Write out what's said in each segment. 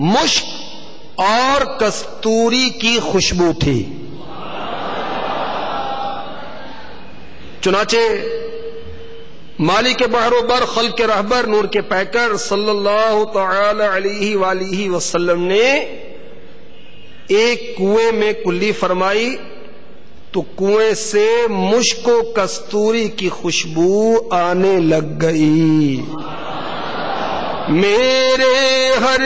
مشک اور کستوری کی خوشبو تھی۔ چنانچہ مالک بحر و بر، خلق کے رہبر، نور کے پیکر صلی اللہ تعالی علیہ وآلہ وسلم نے ایک کنویں میں کلی فرمائی تو کنویں سے مشک و کستوری کی خوشبو آنے لگ گئی۔ میرے ہر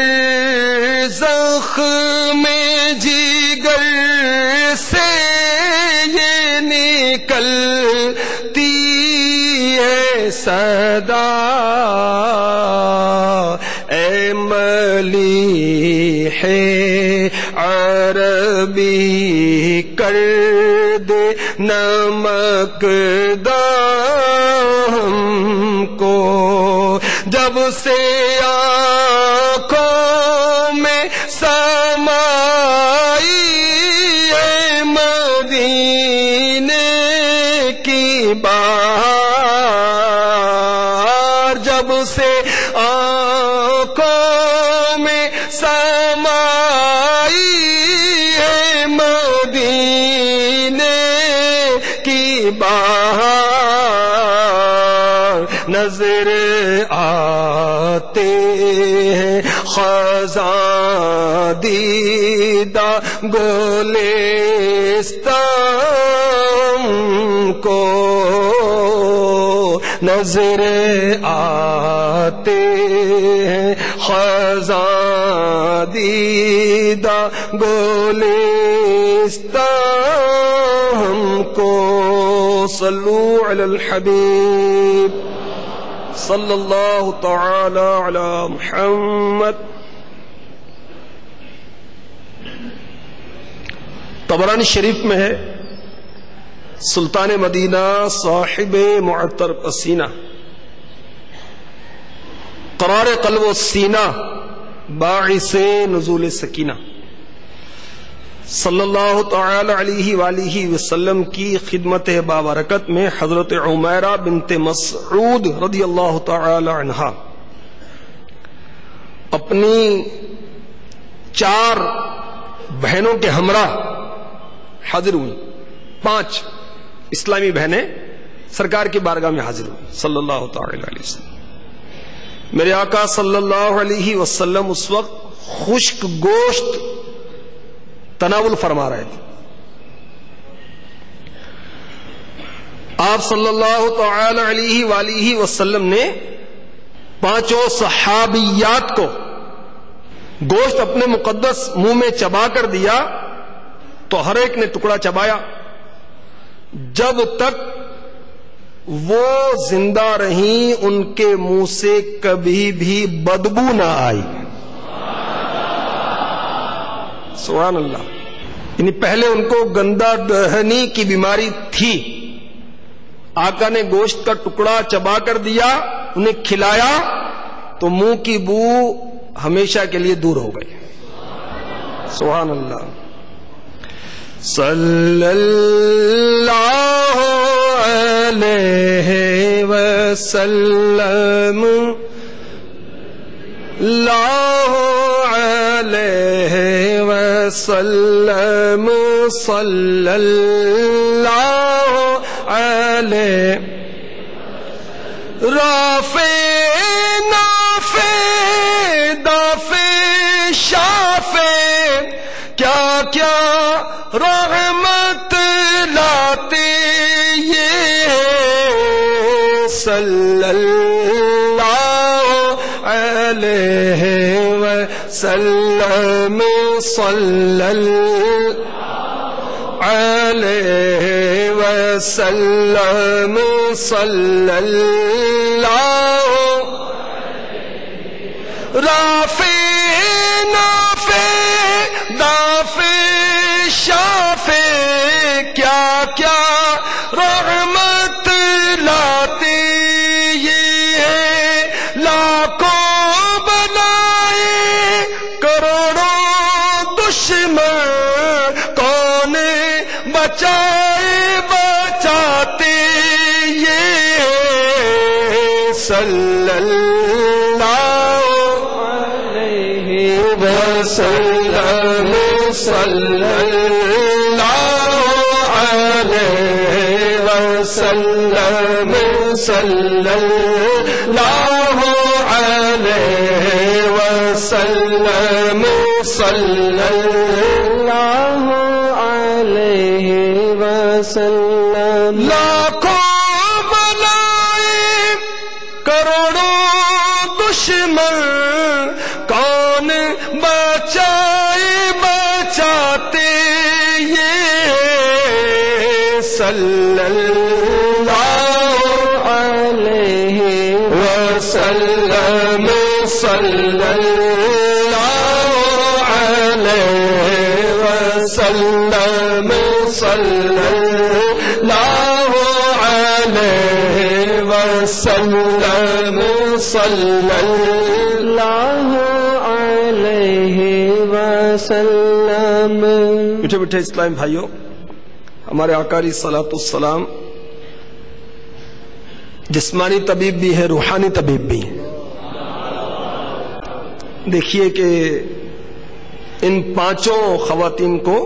زخم جگر سے یہ نکلتی ہے صدا، اے ملیح عربی کر دے نمک ہم کو، جب سے آنکھوں میں سمائی ہے مدینے کی بہار، جب سے آنکھوں میں سمائی ہے مدینے کی بہار، نظر آتے ہیں خزاں دیدہ گلستان کو، نظر آتے ہیں خزاں دیدہ گلستان کو۔ صلو علی الحبیب صلی اللہ تعالی علی محمد۔ طبرانی شریف میں ہے، سلطان مدینہ صاحب معطر پسینہ، قرار قلب و سینہ، باعث نزول سکینہ، صلی اللہ تعالی علیہ وآلہ وسلم کی خدمت بابرکت میں حضرت عمیرہ بنت مسعود رضی اللہ تعالی عنہا اپنی 4 بہنوں کے ہمراہ حاضر ہوئی۔ 5 اسلامی بہنیں سرکار کی بارگاہ میں حاضر ہوئی صلی اللہ تعالی علیہ وسلم۔ میرے آقا صلی اللہ علیہ وسلم اس وقت خشک گوشت تناول فرما رہے تھے۔ آپ صلی اللہ تعالی علیہ وآلہ وسلم نے 5 صحابیات کو گوشت اپنے مقدس منہ میں چبا کر دیا تو ہر ایک نے ٹکڑا چبایا جب تک وہ زندہ رہیں، ان کے منہ سے کبھی بھی بدبو نہ آئی۔ سبحان اللہ۔ یعنی پہلے ان کو گندا دہنی کی بیماری تھی، آقا نے گوشت کا ٹکڑا چبا کر دیا، انہیں کھلایا تو منہ کی بو ہمیشہ کے لیے دور ہو گئی۔ سبحان اللہ۔ صلی اللہ علیہ وسلم، اللہ علیہ وسلم، صلی اللہ علیہ، رافع نافع دافع شافع، کیا کیا رحمت لاتے یہ صلی اللہ علیہ وسلم، صلی اللہ علیہ وسلم، صلی اللہ رافع نافع دافع شافع، کیا کیا رحمت لاتے یہ لاکھوں بنائے کروڑوں دشمن، کون بچائے بچاتے یہ صلی اللہ علیہ وسلم صلی اللہ علیہ وسلم صلی اللہ علیہ وسلم صلی اللہ علیہ وسلم لاکھوں بلائیں کروڑوں دشمن کون بچاتے یہ صلی اللہ علیہ وسلم صلی اللہ علیہ وسلم صلی اللہ علیہ وسلم صلی اللہ علیہ وسلم. میٹھے میٹھے اسلام بھائیوں، ہمارے آقا علیہ الصلوۃ والسلام جسمانی طبیب بھی ہے، روحانی طبیب بھی ہے. دیکھیے کہ ان پانچوں خواتین کو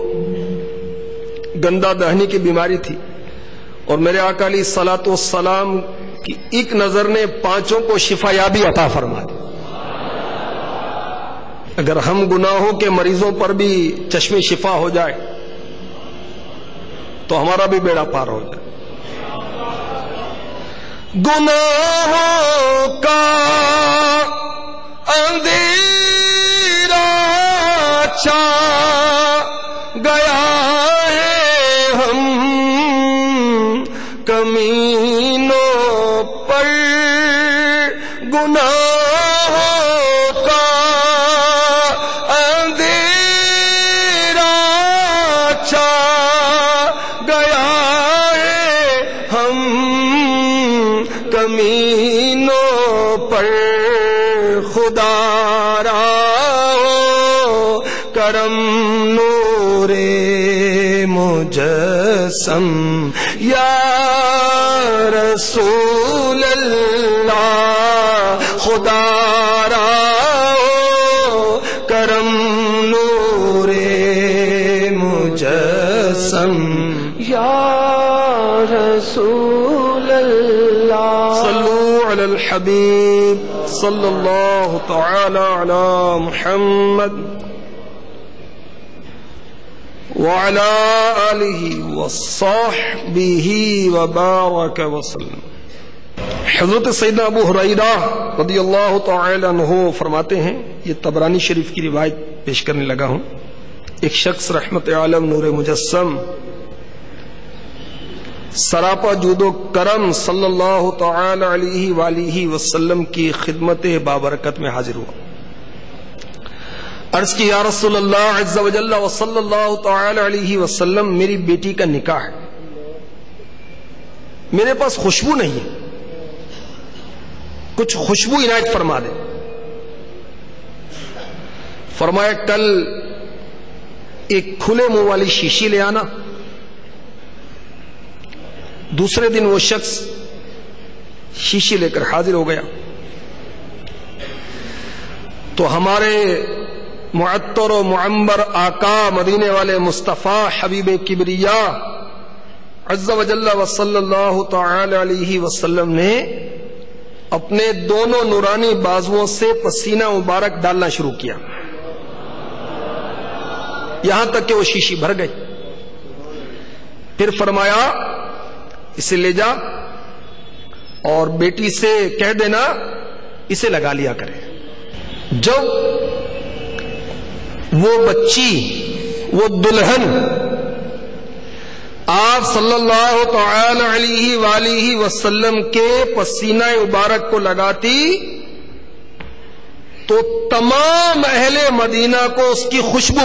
گندا دہنی کی بیماری تھی، اور میرے آقا علیہ الصلوۃ والسلام کی ایک نظر نے پانچوں کو شفا یابی عطا فرما دی. اگر ہم گناہوں کے مریضوں پر بھی چشم شفا ہو جائے تو ہمارا بھی بیڑا پار ہو جائے. گناہوں کا اندھیرا چھا گیا ہے، ہم کمینوں پر گناہوں کا اندھیرا چھا گیا ہے، ہم کمینوں پر خدا را کرم نور مجسم یا رسول اللہ، خدا را کرم نور مجسم یا رسول اللہ. صلو علی الحبیب صلی اللہ تعالی علی محمد وعلى آلہ وصحبہ وبارک وسلم. حضرت سیدنا ابو ہریرہ رضی اللہ تعالی عنہ فرماتے ہیں، یہ طبرانی شریف کی روایت پیش کرنے لگا ہوں، ایک شخص رحمت عالم نور مجسم سراپا جود و کرم صلی اللہ تعالی علیہ وآلہ وسلم کی خدمت بابرکت میں حاضر ہوا. عرض کی یا رسول اللہ عز و جل و صلی اللہ تعالی علیہ وسلم، میری بیٹی کا نکاح ہے، میرے پاس خوشبو نہیں ہے، کچھ خوشبو عنایت فرما دے. فرمایا کل ایک کھلے منہ والی شیشی لے آنا. دوسرے دن وہ شخص شیشی لے کر حاضر ہو گیا تو ہمارے معطر و معمبر آقا مدینے والے مصطفیٰ حبیب کبریا عز و جل و صلی اللہ تعالی علیہ وسلم نے اپنے دونوں نورانی بازوؤں سے پسینہ مبارک ڈالنا شروع کیا، یہاں تک کہ وہ شیشی بھر گئی. پھر فرمایا اسے لے جا اور بیٹی سے کہہ دینا اسے لگا لیا کرے. جب وہ بچی، وہ دلہن آپ صلی اللہ تعالی علیہ وآلہ وسلم کے پسینہ مبارک کو لگاتی تو تمام اہل مدینہ کو اس کی خوشبو